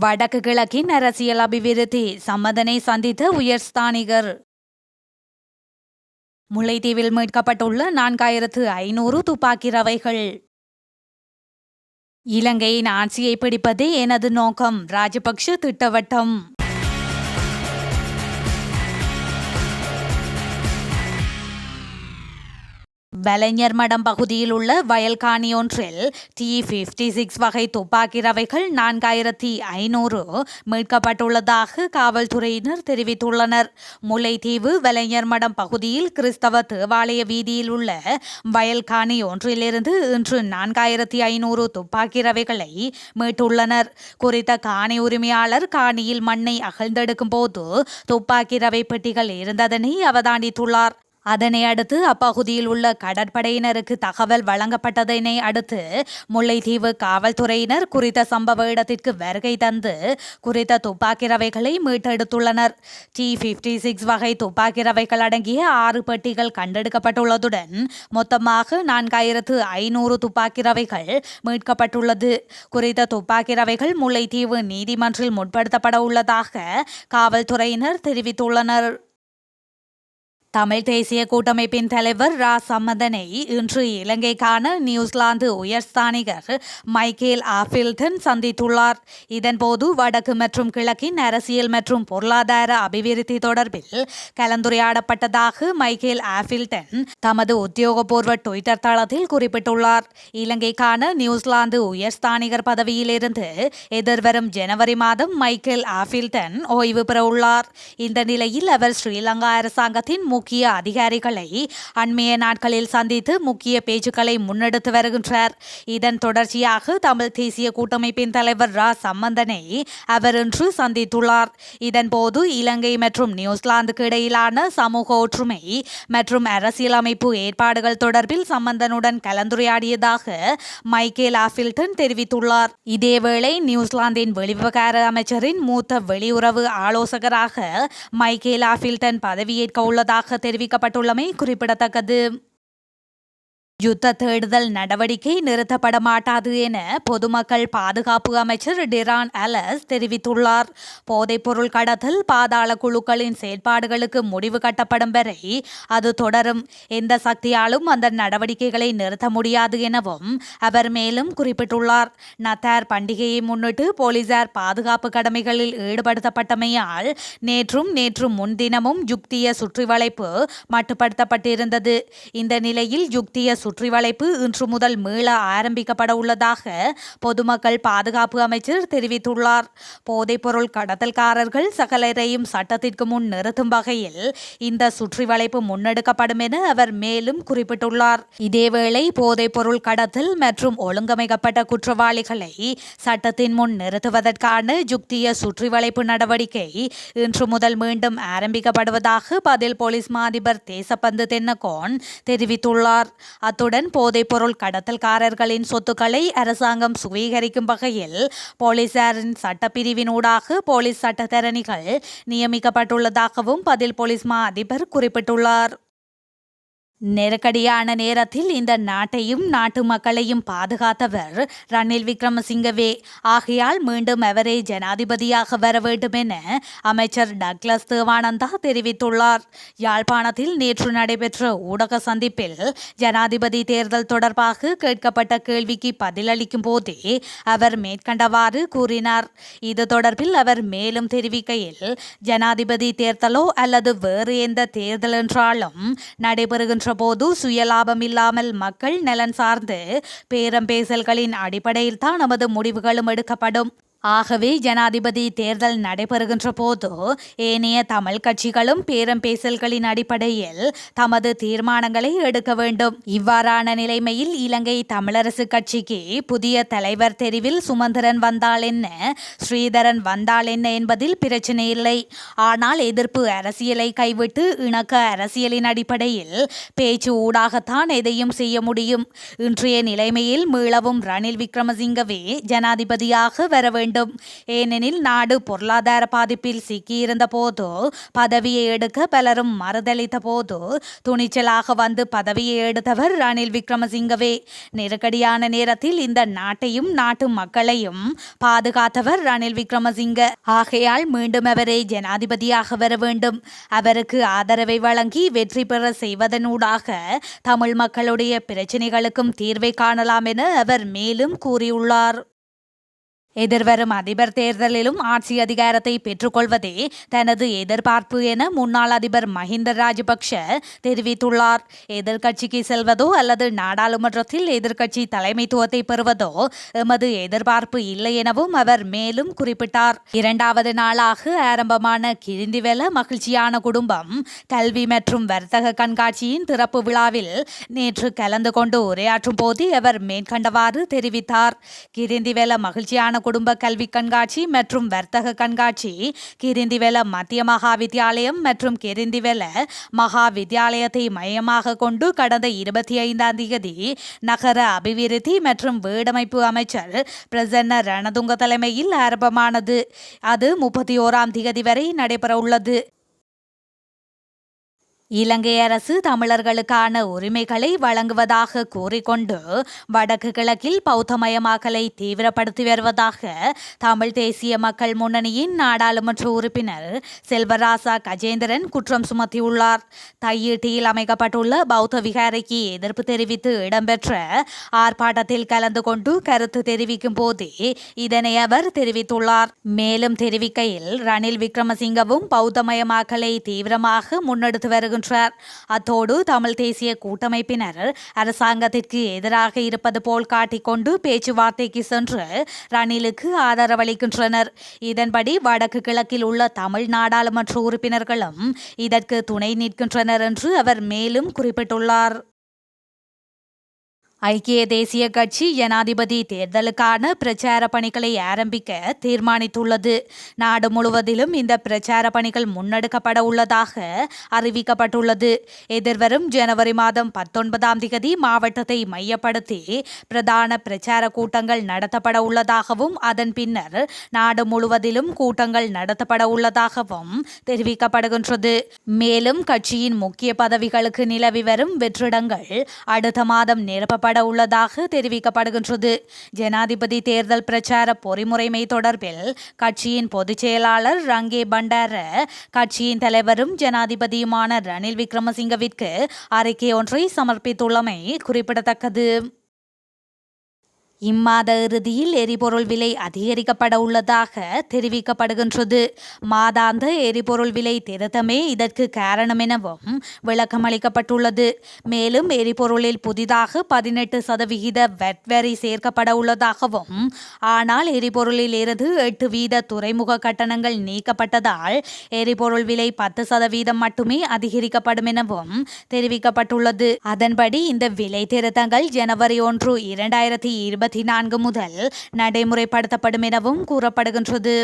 வடக்கு கிழக்கின் அரசியல் அபிவிருத்தி சம்மதனை சந்தித்த உயர்ஸ்தானிகர். முல்லைத்தீவில் மீட்கப்பட்டுள்ள 4500 துப்பாக்கி ரவைகள். இலங்கையின் ஆட்சியை பிடிப்பதே எனது நோக்கம், ராஜபக்ஷ திட்டவட்டம். வலைஞர் மடம் பகுதியில் உள்ள வயல்காணி ஒன்றில் T56 வகை துப்பாக்கி ரவைகள் 4500 மீட்கப்பட்டுள்ளதாக காவல்துறையினர் தெரிவித்துள்ளனர். முல்லைத்தீவு வலைஞர் மடம் பகுதியில் கிறிஸ்தவ தேவாலய வீதியில் உள்ள வயல்காணி ஒன்றிலிருந்து இன்று 4500 துப்பாக்கி ரவைகளை மீட்டுள்ளனர். குறித்த காணி உரிமையாளர் காணியில் மண்ணை அகழ்ந்தெடுக்கும் போது துப்பாக்கி ரவை பெட்டிகள் இருந்ததனை அவதானித்துள்ளார். அதனை அடுத்து அப்பகுதியில் உள்ள கடற்படையினருக்கு தகவல் வழங்கப்பட்டதனை அடுத்து முல்லைத்தீவு காவல்துறையினர் குறித்த சம்பவ இடத்திற்கு வருகை தந்து குறித்த துப்பாக்கி ரவைகளை மீட்டெடுத்துள்ளனர். T56 வகை துப்பாக்கி ரவைகள் அடங்கிய 6 பெட்டிகள் கண்டெடுக்கப்பட்டுள்ளதுடன் மொத்தமாக 4500 துப்பாக்கி ரவைகள் மீட்கப்பட்டுள்ளது. குறித்த துப்பாக்கி ரவைகள் முல்லைத்தீவு நீதிமன்றில் முற்படுத்தப்பட உள்ளதாக காவல்துறையினர் தெரிவித்துள்ளனர். தமிழ் தேசிய கூட்டமைப்பின் தலைவர் ரா சம்மதனை இன்று இலங்கைக்கான நியூசிலாந்து உயர்ஸ்தானிகர் மைக்கேல் ஆஃபில்டன் சந்தித்துள்ளார். இதன்போது வடக்கு மற்றும் கிழக்கின் அரசியல் மற்றும் பொருளாதார அபிவிருத்தி தொடர்பில் கலந்துரையாடப்பட்டதாக மைக்கேல் ஆஃபில்டன் தமது உத்தியோகபூர்வ ட்விட்டர் தளத்தில் குறிப்பிட்டுள்ளார். இலங்கைக்கான நியூசிலாந்து உயர்ஸ்தானிகர் பதவியிலிருந்து எதிர்வரும் ஜனவரி மாதம் மைக்கேல் ஆஃபில்டன் ஓய்வு பெற உள்ளார். இந்த நிலையில் அவர் ஸ்ரீலங்கா அரசாங்கத்தின் முக்கிய அதிகாரிகளை அண்மைய நாட்களில் சந்தித்து முக்கிய பேச்சுக்களை முன்னெடுத்து வருகின்றார். இதன் தொடர்ச்சியாக தமிழ் தேசிய கூட்டமைப்பின் தலைவர் ரா சம்பந்தனை அவர் இன்று சந்தித்துள்ளார். இதன்போது இலங்கை மற்றும் நியூசிலாந்துக்கு இடையிலான சமூக ஒற்றுமை மற்றும் அரசியலமைப்பு ஏற்பாடுகள் தொடர்பில் சம்பந்தனுடன் கலந்துரையாடியதாக மைக்கேல் ஆஃபில்டன் தெரிவித்துள்ளார். இதேவேளை நியூசிலாந்தின் வெளிவிவகார அமைச்சரின் மூத்த வெளியுறவு ஆலோசகராக மைக்கேல் ஆஃபில்டன் பதவியேற்க உள்ளதாக தெரிவிக்கப்பட்டுள்ளமை குறிப்பிடத்தக்கது. யுத்த தேடுதல் நடவடிக்கை நிறுத்தப்பட மாட்டாது என பொதுமக்கள் பாதுகாப்பு அமைச்சர் டிரான் அலஸ் தெரிவித்துள்ளார். போதைப்பொருள் கடத்தல் பாதாள குழுக்களின் செயற்பாடுகளுக்கு முடிவு கட்டப்படும் வரை அது தொடரும். எந்த சக்தியாலும் அந்த நடவடிக்கைகளை நிறுத்த முடியாது எனவும் அவர் மேலும் குறிப்பிட்டுள்ளார். நத்தார் பண்டிகையை முன்னிட்டு போலீசார் பாதுகாப்பு கடமைகளில் ஈடுபடுத்தப்பட்டமையால் நேற்று முன்தினமும் யுக்திய சுற்றிவளைப்பு மட்டுப்படுத்தப்பட்டிருந்தது. இந்த நிலையில் யுக்திய சுற்றிவளைப்பு இன்று முதல் மீள ஆரம்பிக்கப்பட உள்ளதாக பொதுமக்கள் பாதுகாப்பு அமைச்சர் தெரிவித்துள்ளார். போதைப்பொருள் கடத்தல்காரர்கள் சகலரையும் சட்டத்திற்கு முன் நிறுத்தும் வகையில் இந்த சுற்றிவளைப்பு முன்னெடுக்கப்படும் என அவர் மேலும் குறிப்பிட்டுள்ளார். இதேவேளை போதைப்பொருள் கடத்தல் மற்றும் ஒழுங்கமைக்கப்பட்ட குற்றவாளிகளை சட்டத்தின் முன் நிறுத்துவதற்கான யுக்திய சுற்றிவளைப்பு நடவடிக்கை இன்று முதல் மீண்டும் ஆரம்பிக்கப்படுவதாக பதில் போலீஸ் மா அதிபர் தேசப்பந்து தென்னகோன் தெரிவித்துள்ளார். அத்துடன் போதைப்பொருள் கடத்தல்காரர்களின் சொத்துக்களை அரசாங்கம் சுவீகரிக்கும் வகையில் போலீசாரின் சட்டப்பிரிவினூடாக போலீஸ் சட்டத்தரணிகள் நியமிக்கப்பட்டுள்ளதாகவும் பதில் போலீஸ் மா அதிபர் குறிப்பிட்டுள்ளார். நெருக்கடியான நேரத்தில் இந்த நாட்டையும் நாட்டு மக்களையும் பாதுகாத்தவர் ரணில் விக்ரமசிங்கவே. ஆகையால் மீண்டும் அவரே ஜனாதிபதியாக வர வேண்டும் என அமைச்சர் டக்ளஸ் தேவானந்தா தெரிவித்துள்ளார். யாழ்ப்பாணத்தில் நேற்று நடைபெற்ற ஊடக சந்திப்பில் ஜனாதிபதி தேர்தல் தொடர்பாக கேட்கப்பட்ட கேள்விக்கு பதிலளிக்கும் போதே அவர் மேற்கண்டவாறு கூறினார். இது தொடர்பில் அவர் மேலும் தெரிவிக்கையில், ஜனாதிபதி தேர்தலோ அல்லது வேறு எந்த தேர்தல் என்றாலும் நடைபெறுகின்ற போது சுயலாபம் இல்லாமல் மக்கள் நலன் சார்ந்து பேரம் பேசல்களின் அடிப்படையில் தான் நமது முடிவுகளும் எடுக்கப்படும். ஆகவே ஜனாதிபதி தேர்தல் நடைபெறுகின்ற போது ஏனைய தமிழ் கட்சிகளும் பேரம் பேசல்களின் அடிப்படையில் தமது தீர்மானங்களை எடுக்க வேண்டும். இவ்வாறான நிலைமையில் இலங்கை தமிழரசு கட்சிக்கு புதிய தலைவர் தெரிவில் சுமந்திரன் வந்தால் என்ன, ஸ்ரீதரன் வந்தால் என்ன என்பதில் பிரச்சனை இல்லை. ஆனால் எதிர்ப்பு அரசியலை கைவிட்டு இணக்க அரசியலின் அடிப்படையில் பேச்சு ஊடாகத்தான் எதையும் செய்ய முடியும். இன்றைய நிலைமையில் மீளவும் ரணில் விக்ரமசிங்கவே ஜனாதிபதியாக வர வேண்டும். வேண்டும். ஏனெனில் நாடு பொருளாதார பாதிப்பில் சிக்கியிருந்த போது பதவியை எடுக்க பலரும் மறுதளித்த போது துணிச்சலாக வந்து பதவியை எடுத்தவர் ரணில் விக்ரமசிங்கவே. நெருக்கடியான நேரத்தில் இந்த நாட்டையும் நாட்டு மக்களையும் பாதுகாத்தவர் ரணில் விக்ரமசிங்க. ஆகையால் மீண்டும் அவரை ஜனாதிபதியாக வர வேண்டும். அவருக்கு ஆதரவை வழங்கி வெற்றி பெற செய்வதனூடாக தமிழ் மக்களுடைய பிரச்சினைகளுக்கும் தீர்வை காணலாம் என அவர் மேலும் கூறியுள்ளார். எதிர்வரும் அதிபர் தேர்தலிலும் ஆட்சி அதிகாரத்தை பெற்றுக்கொள்வதே தனது எதிர்பார்ப்பு என முன்னாள் அதிபர் மஹிந்த ராஜபக்ஷ தெரிவித்துள்ளார். எதிர்க்கட்சிக்கு செல்வதோ அல்லது நாடாளுமன்றத்தில் எதிர்க்கட்சி தலைமைத்துவத்தை பெறுவதோ எமது எதிர்பார்ப்பு இல்லை எனவும் அவர் மேலும் குறிப்பிட்டார். 2வது நாளாக ஆரம்பமான கிரிந்திவெல மகிழ்ச்சியான குடும்பம் கல்வி மற்றும் வர்த்தக கண்காட்சியின் திறப்பு விழாவில் நேற்று கலந்து கொண்டு உரையாற்றும் போது அவர் மேற்கண்டவாறு தெரிவித்தார். கிரிந்திவெல மகிழ்ச்சியான குடும்ப கல்வி கண்காட்சி மற்றும் வர்த்தக கண்காட்சி கிரிந்திவெல மத்திய மகா வித்தியாலயம் மற்றும் கிரிந்திவெல மகா வித்தியாலயத்தை மையமாக கொண்டு கடந்த 25ஆம் தேதி நகர அபிவிருத்தி மற்றும் வீடமைப்பு அமைச்சர் பிரசன்ன ரணதுங்க தலைமையில் ஆரம்பமானது. அது 31ஆம் தேதி வரை நடைபெறவுள்ளது. இலங்கை அரசு தமிழர்களுக்கான உரிமைகளை வழங்குவதாக கூறிக்கொண்டு வடக்கு கிழக்கில் பௌத்தமயமாக்கலை தீவிரப்படுத்தி வருவதாக தமிழ் தேசிய மக்கள் முன்னணியின் நாடாளுமன்ற உறுப்பினர் செல்வராசா கஜேந்திரன் குற்றம் சுமத்தியுள்ளார். தையீட்டியில் அமைக்கப்பட்டுள்ள பௌத்த விகாரைக்கு எதிர்ப்பு தெரிவித்து இடம்பெற்ற ஆர்ப்பாட்டத்தில் கலந்து கொண்டு கருத்து தெரிவிக்கும் போதே இதனை அவர் தெரிவித்துள்ளார். மேலும் தெரிவிக்கையில் ரணில் விக்ரமசிங்கவும் பௌத்தமயமாக்கலை தீவிரமாக முன்னெடுத்து வருகின்றனர். அத்தோடு தமிழ் தேசிய கூட்டமைப்பினர் அரசாங்கத்திற்கு எதிராக இருப்பது போல் காட்டிக்கொண்டு பேச்சுவார்த்தைக்கு சென்று ரணிலுக்கு ஆதரவளிக்கின்றனர். இதன்படி வடக்கு கிழக்கில் உள்ள தமிழ் நாடாளுமன்ற உறுப்பினர்களும் இதற்கு துணை நிற்கின்றனர் என்று அவர் மேலும் குறிப்பிட்டுள்ளார். ஐக்கிய தேசிய கட்சி ஜனாதிபதி தேர்தலுக்கான பிரச்சார பணிகளை ஆரம்பிக்க தீர்மானித்துள்ளது. நாடு முழுவதிலும் இந்த பிரச்சார பணிகள் முன்னெடுக்கப்பட உள்ளதாக அறிவிக்கப்பட்டுள்ளது. எதிர்வரும் ஜனவரி மாதம் 19ஆம் தேதி மாவட்டத்தை மையப்படுத்தி பிரதான பிரச்சார கூட்டங்கள் நடத்தப்பட உள்ளதாகவும் அதன் பின்னர் நாடு முழுவதிலும் கூட்டங்கள் நடத்தப்பட உள்ளதாகவும் தெரிவிக்கப்படுகின்றது. மேலும் கட்சியின் முக்கிய பதவிகளுக்கு நிலவி வரும் வெற்றிடங்கள் அடுத்த மாதம் நிரப்பப்பட உள்ளதாக தெரிவிக்கப்படுகின்றது. ஜனாதிபதி தேர்தல் பிரச்சார பொறிமுறைமை தொடர்பில் கட்சியின் பொதுச் செயலாளர் ரங்கே பண்டார கட்சியின் தலைவரும் ஜனாதிபதியுமான ரணில் விக்ரமசிங்கவிற்கு அறிக்கை ஒன்றை சமர்ப்பித்துள்ளமை குறிப்பிடத்தக்கது. இம்மாத இறுதியில் எரிபொருள் விலை அதிகரிக்கப்பட உள்ளதாக தெரிவிக்கப்படுகின்றது. மாதாந்த எரிபொருள் விலை திருத்தமே இதற்கு காரணம் எனவும் விளக்கமளிக்கப்பட்டுள்ளது. மேலும் எரிபொருளில் புதிதாக 18% வெட் வரி சேர்க்கப்பட உள்ளதாகவும் ஆனால் எரிபொருளில் இருந்து 8% துறைமுக கட்டணங்கள் நீக்கப்பட்டதால் எரிபொருள் விலை 10% மட்டுமே அதிகரிக்கப்படும் எனவும் தெரிவிக்கப்பட்டுள்ளது. அதன்படி இந்த விலை திருத்தங்கள் ஜனவரி 1, 2024 முதல் நடைமுறைப்படுத்தப்படும் எனவும் கூறப்படுகின்றது.